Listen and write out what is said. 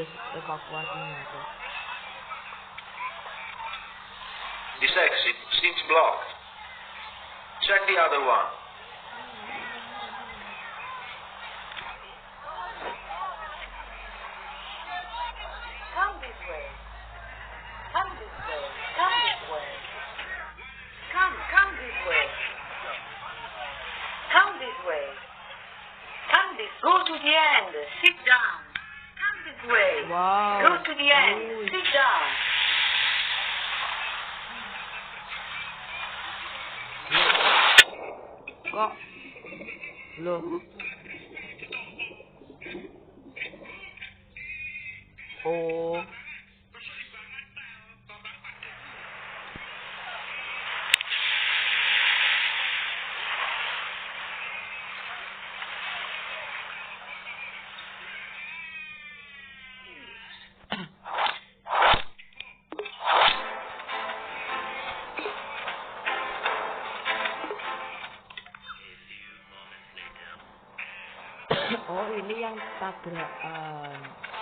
tugas evakuasinya tuh. This exit seems blocked. Check the other one. Come this way. Come this way. Come this way. Come this way. Come this way. Come this. Go to the end. Sit down. Come this way. Wow. Go to the end. Sit down. Kok loh. Oh. Oh, ini yang tabrakan.